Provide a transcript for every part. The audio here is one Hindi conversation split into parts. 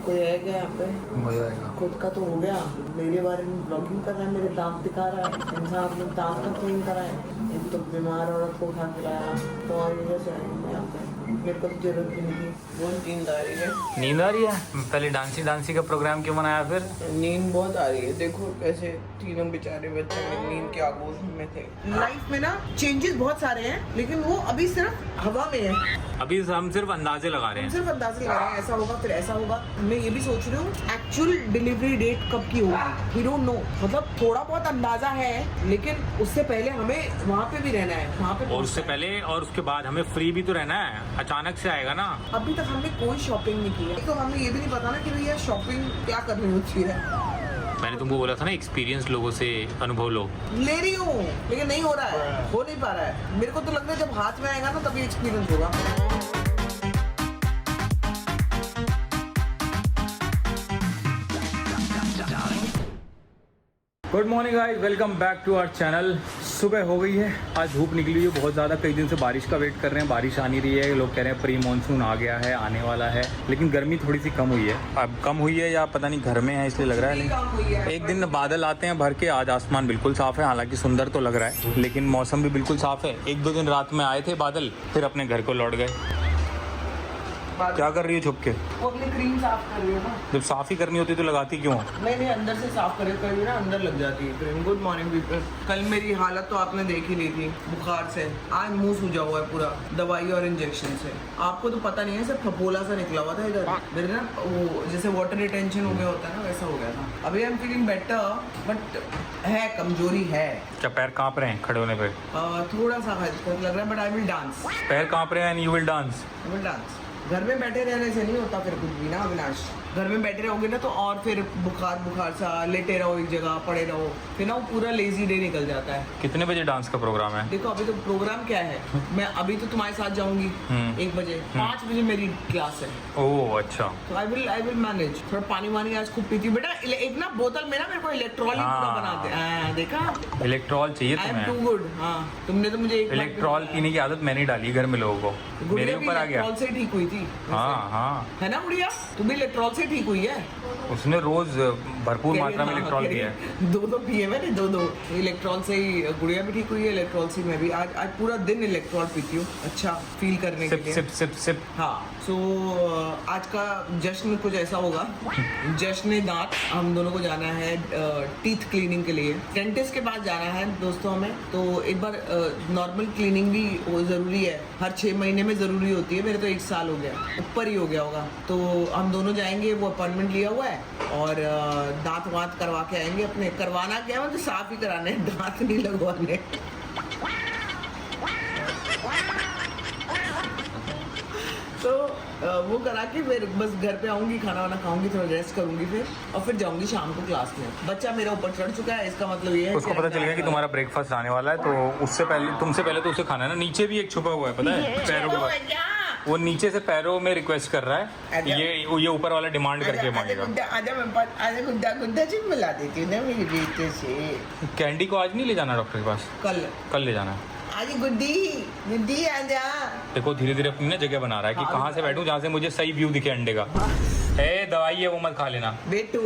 कोई है क्या यहाँ पे? मजा आएगा। खुद का तो हो गया, मेरे बारे में ब्लॉगिंग कर रहा है, मेरे दांत दिखा रहा है, इंसान अपने दांत का क्लीन करा है। एक तो बीमार औरत को उठा के लाया, तो और वजह से आएंगे यहाँ पे। मेरे को तो जरूरत भी नहीं थी। बहुत नींद आ रही है। नींद आ रही है? पहले डांसी का प्रोग्राम क्यों बनाया फिर? नींद बहुत आ रही है। देखो कैसे तीनों बेचारे बच्चे नींद के आगोश में थे। लाइफ में ना चेंजेस बहुत सारे हैं, लेकिन वो अभी सिर्फ हवा में है। अभी हम सिर्फ अंदाजे लगा रहे हैं। सिर्फ अंदाजे लगा रहे हैं, ऐसा होगा फिर ऐसा होगा। मैं ये भी सोच रही हूँ एक्चुअल डिलीवरी डेट कब की होगी, वी डोंट नो। मतलब थोड़ा बहुत अंदाजा है, लेकिन उससे पहले हमें वहाँ पे भी रहना है, वहाँ पे। और उससे पहले और उसके बाद हमें फ्री भी तो रहना है। अचानक से आएगा ना। अभी तक हमने कोई शॉपिंग नहीं की है, तो हमें ये भी नहीं पता ना कि भैया शॉपिंग क्या करनी होती है। मैंने तुमको बोला था ना, एक्सपीरियंस लोगों से अनुभव लो। ले रही हूँ, लेकिन नहीं हो रहा है, हो नहीं पा रहा है। मेरे को तो लग रहा है जब हाथ में आएगा ना तभी एक्सपीरियंस होगा। Good morning guys, welcome back to our channel. सुबह हो गई है, आज धूप निकली है बहुत ज़्यादा। कई दिन से बारिश का वेट कर रहे हैं, बारिश आ नहीं रही है। लोग कह रहे हैं प्री मानसून आ गया है, आने वाला है, लेकिन गर्मी थोड़ी सी कम हुई है। अब कम हुई है या पता नहीं घर में है इसलिए लग रहा है। एक दिन बादल आते हैं भर के, आज आसमान बिल्कुल साफ है, हालांकि सुंदर तो लग रहा है, लेकिन मौसम भी बिल्कुल साफ है। एक दो दिन रात में आए थे बादल, फिर अपने घर को लौट गए। क्या कर रही है छुप के? वो अपनी क्रीम साफ कर रही है ना। जब साफ ही करनी होती तो लगाती क्यों? नहीं अंदर से साफ करे, कभी ना अंदर लग जाती है क्रीम। Good morning people. कल मेरी हालत तो आपने देख ही ली थी, बुखार से। आज मुंह सूजा हुआ है पूरा, दवाई और इंजेक्शन से। आपको तो पता नहीं है, सब फपोला सा निकला हुआ था इधर मेरे ना, वो जैसे वाटर रिटेंशन हो गया होता है ना, वैसा हो गया था। अभी I am feeling better, but है कमजोरी है। क्या पैर कांप रहे हैं खड़े होने पे? थोड़ा सा लग रहा है, बट आई विल डांस। पैर कांप रहे हैं and you will dance? I will dance. घर में बैठे रहने से नहीं होता फिर कुछ भी ना अविनाश। घर में बैठे रहोगे ना तो और फिर बुखार सा लेटे रहो एक जगह, पड़े रहो, फिर ना वो पूरा लेजी डे निकल जाता है। कितने बजे डांस का प्रोग्राम है? देखो अभी तो प्रोग्राम क्या है, मैं अभी तो तुम्हारे साथ जाऊंगी 1 बजे, 5 बजे मेरी क्लास है। ओह अच्छा। तो आई विल मैनेज। थोड़ा पानी वानी आज खूब पीती बेटा। एक ना बोतल में ना मेरे को इलेक्ट्रॉल बनाते हैं, देखा? इलेक्ट्रॉल चाहिए आई एम टू गुड। हाँ, तुमने तो मुझे इलेक्ट्रॉल पीने की आदत मैंने डाली घर में लोगों को, मेरे ऊपर आ गया। इलेक्ट्रॉल से ठीक हुई थी। हाँ है ना गुड़िया, तुम भी इलेक्ट्रॉल से ठीक हुई है। उसने रोज भरपूर मात्रा में इलेक्ट्रॉल पिया है। 2 पिए मैंने, 2 इलेक्ट्रॉल से ही गुड़िया भी ठीक हुई है, इलेक्ट्रॉल से मैं भी आज पूरा दिन इलेक्ट्रॉल पीती हूँ, अच्छा फील करने के लिए। Sip sip sip. हाँ, सो आज का जश्न कुछ ऐसा होगा, जश्न दांत। हम दोनों को जाना है टीथ क्लीनिंग के लिए, डेंटिस्ट के पास जाना है दोस्तों हमें। तो एक बार नॉर्मल क्लीनिंग भी जरूरी है, हर 6 महीने में जरूरी होती है। मेरे तो 1 साल हो गया, ऊपर ही हो गया होगा। तो हम दोनों जाएंगे, वो अपॉइंटमेंट लिया हुआ है, और दांत वांत करवा के आएंगे अपने। करवाना क्या है, तो साफ ही कराने, दांत नहीं लगवाने। तो वो करा के फिर बस घर पे आऊंगी, खाना वाना खाऊंगी, थोड़ा रेस्ट करूंगी फिर, और फिर जाऊंगी शाम को क्लास में। बच्चा मेरा ऊपर चढ़ चुका है, इसका मतलब ये है उसको पता चल गया कि तुम्हारा ब्रेकफास्ट आने वाला है, तो उससे पहले, तुमसे पहले तो उसे खाना है ना। नीचे भी एक छुपा हुआ है, पता है, पैरों के पास। वो नीचे से पैरों में रिक्वेस्ट कर रहा है, ये ऊपर वाला डिमांड करके मांगेगा। आजा गुड्डा जी मिला देती हूँ ना मेरी बेटे से। कैंडी को आज नहीं ले जाना डॉक्टर के पास? कल ले जाना। आज गुड्डी आजा। देखो धीरे धीरे अपनी ना जगह बना रहा है कि कहाँ से बैठूं जहाँ से मुझे सही व्यू दिखे अंडे का। दवाई है वो मत खा लेना बेटू।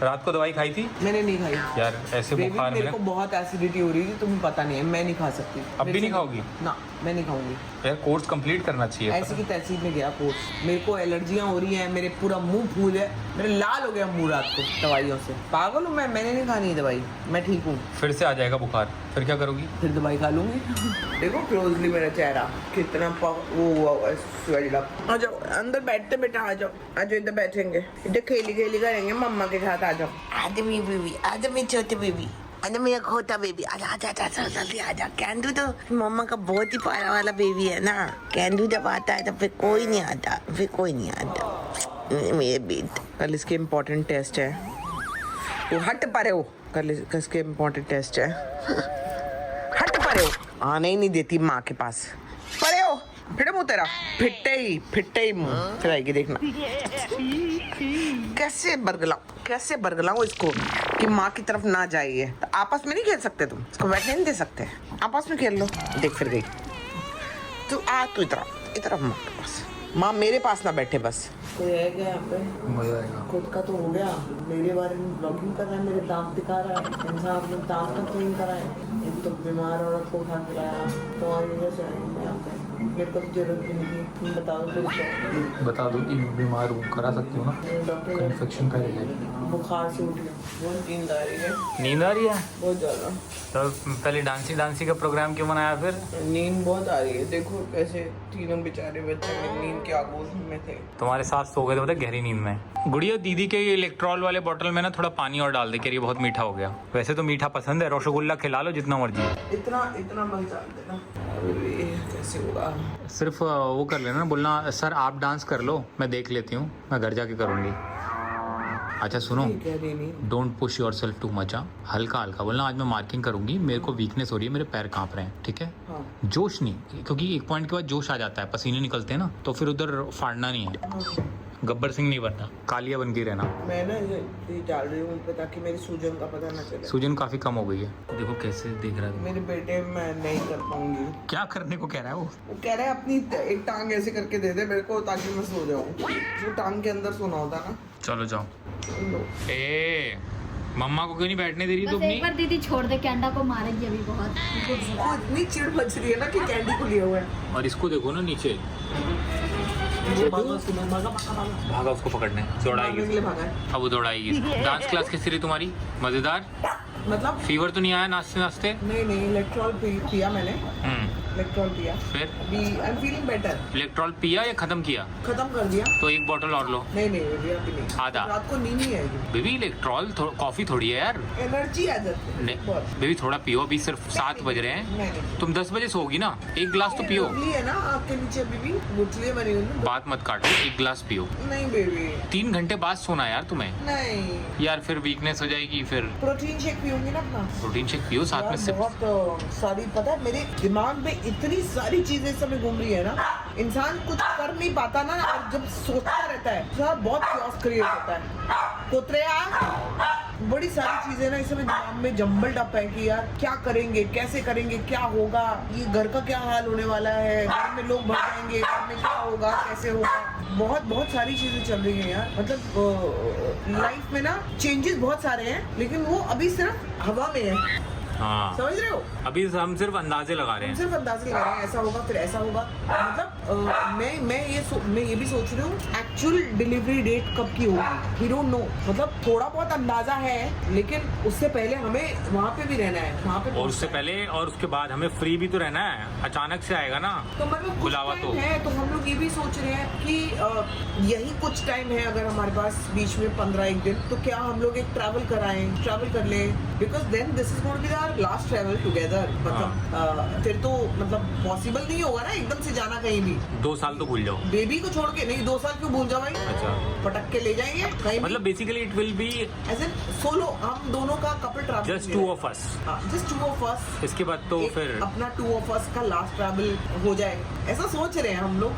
रात को दवाई खाई थी? मैंने नहीं खाई यार, ऐसे बुखार में मेरे को बहुत एसिडिटी हो रही थी, तुम्हें पता नहीं है, मैं नहीं खा सकती। अब भी नहीं खाओगी? ना, मैं नहीं खाऊंगी यार, कोर्स कंप्लीट करना चाहिए। ऐसी की तहसील में गया कोर्स, मेरे को एलर्जियां हो रही हैं, मेरे पूरा मुंह फूल है, मेरे लाल हो गया मुंह रात को दवाइयों से। पागल हूँ मैंने नहीं खानी है दवाई, मैं ठीक हूँ। फिर से आ जाएगा बुखार, फिर क्या करोगी? फिर दवाई खा लूंगी। देखो क्लोजली मेरा चेहरा कितना वो स्वेल्ड अप। आ जाओ अंदर बैठते बेटा, आ जाओ इधर बैठेंगे, इधर खेली करेंगे मम्मा के साथ। आ जाओ, आदमी बेबी, आदमी छोटे बेबी, अरे मेरा खोटा बेबी, आजा जल्दी आजा। कैंडू तो मम्मा का बहुत ही प्यारा वाला बेबी है ना। कैंडू जब आता है तो फिर कोई नहीं आता, मेरे बेटे। कल इसके इम्पोर्टेंट टेस्ट है, वो हट परे हो, कल इसके इम्पोर्टेंट टेस्ट है। हट परे हो, आने ही नहीं देती माँ के पास। परे हो, फिर मुँह तेरा फिट्टे ही मुँह फिर आएगी, देखना कैसे बरगलाऊं इसको कि माँ की तरफ ना जाइए। तो आपस में नहीं खेल सकते, तुम इसको बैठने नहीं दे सकते, आपस में खेल लो। देख फिर गई तू, आ तू इधर माँ के पास, माँ मेरे पास ना बैठे बस। कोई है क्या यहाँ पे? मजा आएगा। खुद का तो हो गया, मेरे बारे में ब्लॉगिंग कर रहा है, मेरे दांत दिखा रहा है। इंसान अपने दांत का क्लीन करा है, एक तो बीमार औरत को उठा के लाया। तो आगे कैसे आएंगे यहाँ पे? मेरे को तो जरूरत भी नहीं थी। तुम बताओ फिर। बता दो कि बीमार हूँ, करा सकती हो ना? डॉक्टर इन्फेक्शन का है। बुखार से उठी, बहुत नींद आ रही है, नींद आ रही है बहुत ज़्यादा। तो पहले डांसी का प्रोग्राम क्यों बनाया फिर? नींद बहुत आ रही है। देखो कैसे तीनों बेचारे बच्चे नींद के आगोश में थे। तुम्हारे साथ सो गए थे पता, गहरी नींद में। गुड़िया दीदी के इलेक्ट्रॉल वाले बोतल में ना थोड़ा पानी और डाल दे, कह रही बहुत मीठा हो गया। वैसे तो मीठा पसंद है, रसगुल्ला खिला लो जितना मर्जी। इतना मत डाल देना। अरे कैसे होगा? सिर्फ वो कर लेना, बोलना सर आप डांस कर लो, मैं देख लेती हूँ, मैं घर जाके करूँगी। अच्छा सुनो, don't push your self too much. हल्का हल्का बोलना, आज मैं मार्किंग करूंगी, मेरे को वीकनेस हो रही है, मेरे पैर कांप रहे हैं, ठीक है? हाँ। जोश नहीं, क्योंकि एक पॉइंट के बाद जोश आ जाता है, पसीने निकलते हैं ना, तो फिर उधर फाड़ना नहीं है। हाँ। गब्बर सिंह नहीं बनना, कालिया बन के रहना। मैं ना ये डाल रही हूँ ताकि मेरी सूजन का पता ना चले। सूजन काफी कम हो गई है, देखो कैसे देख रहा है। मेरे बेटे मैं नहीं कर पाऊंगी। क्या करने को कह रहा है वो कह रहा है अपनी एक टांग ऐसे करके दे दे मेरे को ताकि मैं सो जाऊँ। जो टांग के अंदर सोना होता ना। चलो जाओ। ए मम्मा को क्यों नहीं बैठने दे रही तुम? एक बार दीदी छोड़ दे, कैंडा को मारेंगी अभी बहुत। वो इतनी चिड़ मच रही है ना कि कैंडी को लिया हुआ है। और इसको देखो ना नीचे, भागा उसको पकड़ने, दौड़ाएगी। अब वो दौड़ाएगी। डांस क्लास कैसी रही तुम्हारी? मजेदार? मतलब फीवर तो नहीं आया नाचते नाचते? नहीं इलेक्ट्रॉल पिया मैंने। इलेक्ट्रॉल पिया, फिर अभी I am feeling better. Electral पिया या खत्म किया? खत्म कर दिया। तो एक बोतल और लो। नहीं बेबी अभी नहीं, आधा। रात को नींद नहीं आएगी। बेबी इलेक्ट्रॉल कॉफी थोड़ी है यार, एनर्जी आ जाती है। नहीं बेबी थोड़ा पियो, अभी सिर्फ 7 बज रहे हैं। नहीं तुम 10 बजे सोगी ना, एक गिलास तो पियो। गुठली है ना आपके नीचे बीबी, गुठली बनी हुई है। बात मत काटो, एक गिलास पियो। नहीं बेबी 3 घंटे बाद सोना यार तुम्हें। नहीं यार फिर वीकनेस हो जाएगी। फिर प्रोटीन शेक पीऊंगी ना अपना। प्रोटीन शेक पियो साथ में। सिर्फ बहुत सारी पता है मेरे दिमाग में इतनी सारी चीजें इस समय घूम रही है ना, इंसान कुछ कर नहीं पाता ना, और जब सोचता रहता है तो बहुत chaos क्रिएट होता है। कोतरेया बड़ी सारी चीजें ना इस समय दिमाग में जम्बल्ड अप है कि यार क्या करेंगे, कैसे करेंगे, क्या होगा, ये घर का क्या हाल होने वाला है, घर में लोग भर जाएंगे, घर में क्या होगा, कैसे होगा। बहुत सारी चीजें चल रही हैं यार। मतलब लाइफ में ना चेंजेस बहुत सारे हैं, लेकिन वो अभी सिर्फ हवा में है। हाँ समझ रहे हो? अभी हम सिर्फ अंदाजे लगा रहे हम हैं। सिर्फ अंदाजे लगा रहे हैं, ऐसा होगा फिर ऐसा होगा। मतलब मैं ये भी सोच रही हूँ एक्चुअल डिलीवरी डेट कब की होगी, वी डोंट नो। मतलब थोड़ा बहुत अंदाजा है, लेकिन उससे पहले हमें वहाँ पे भी रहना है, वहाँ पे। और उससे पहले और उसके बाद हमें फ्री भी तो रहना है, अचानक से आएगा ना तो मतलब बुलावा तो है, तो हम लोग ये भी सोच रहे हैं कि यही कुछ टाइम है, अगर हमारे पास बीच में 15-1 दिन, तो क्या हम लोग एक ट्रैवल कर ले, because then this is going to be our last travel together. मतलब फिर तो मतलब पॉसिबल नहीं होगा ना एकदम से जाना कहीं भी। 2 साल तो भूल जाओ बेबी को छोड़ के। नहीं 2 साल क्यों भूल जाओ भाई? अच्छा पटक के ले जाएंगे कहीं। मतलब basically it will be as in solo, हम दोनों का couple travel, just 2 of us. Just 2 of us. इसके बाद तो फिर अपना 2 ऑफ अस का लास्ट ट्रैवल हो जाए, ऐसा सोच रहे हैं हम लोग।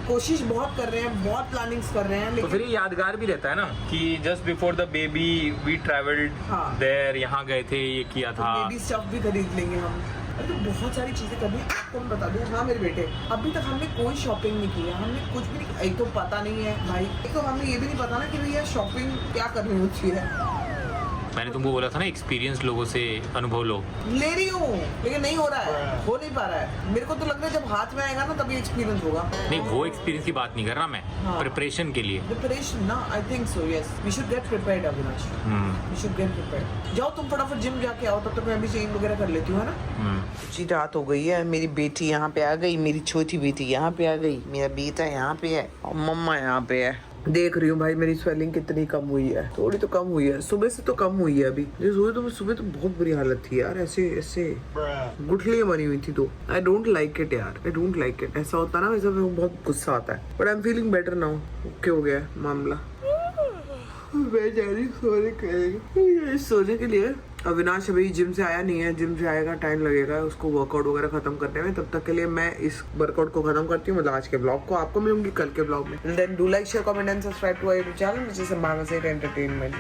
कोशिश बहुत कर रहे हैं, बहुत प्लानिंग्स कर रहे हैं, तो लेकिन फिर ये यादगार भी रहता है ना कि just before the baby we travelled there, यहाँ गए थे, ये किया था। बेबी स्टफ भी खरीद लेंगे हम। अरे तो बहुत सारी चीजें करनी। आपको मैं बता दूं, हाँ मेरे बेटे, अभी तक हमने कोई शॉपिंग नहीं की है, हमने कुछ भी नहीं। एक तो पता नहीं है भाई, एक तो हमें ये भी नहीं पता ना कि भैया शॉपिंग क्या करनी होती है। मैंने तुमको बोला था ना, एक्सपीरियंस लोगों से अनुभव लो। ले रही हूँ, लेकिन नहीं हो रहा है, हो नहीं पा रहा है। मेरे को तो लग रहा है जब हाथ में आएगा ना तभी एक्सपीरियंस होगा। नहीं वो एक्सपीरियंस की बात नहीं कर रहा मैं, प्रिपरेशन के लिए। प्रिपरेशन ना, I think so, yes we should get prepared Avinash, we should get prepared. जाओ तुम फटाफट जिम जाके आओ, तब तक मैं भी चेंज वगैरह कर लेती हूँ, है ना? जी रात हो गई है, मेरी बेटी यहाँ पे आ गई, मेरी छोटी बेटी यहाँ पे आ गई, मेरा बेटा यहाँ पे है और मम्मा यहाँ पे है। देख रही हूँ भाई मेरी स्वेलिंग कितनी कम हुई है, थोड़ी तो कम हुई है, सुबह से तो कम हुई है। अभी सुबह तो बहुत बुरी हालत थी यार, ऐसे गुठलियाँ बनी हुई थी। तो आई डोंट लाइक इट यार, आई डोंट लाइक इट। ऐसा होता ना, वैसे मेरे को बहुत गुस्सा आता है, but I am feeling better now. Okay हो गया मामला। मैं जा रही सोने के लिए। अविनाश अभी जिम से आया नहीं है, जिम से आएगा, टाइम लगेगा उसको वर्कआउट वगैरह खत्म करने में। तब तक के लिए मैं इस वर्कआउट को खत्म करती हूँ, मतलब आज के ब्लॉग को। आपको मिलूंगी कल के ब्लॉग में। Then do like share comment and subscribe to our YouTube channel, which is Ambassador Entertainment।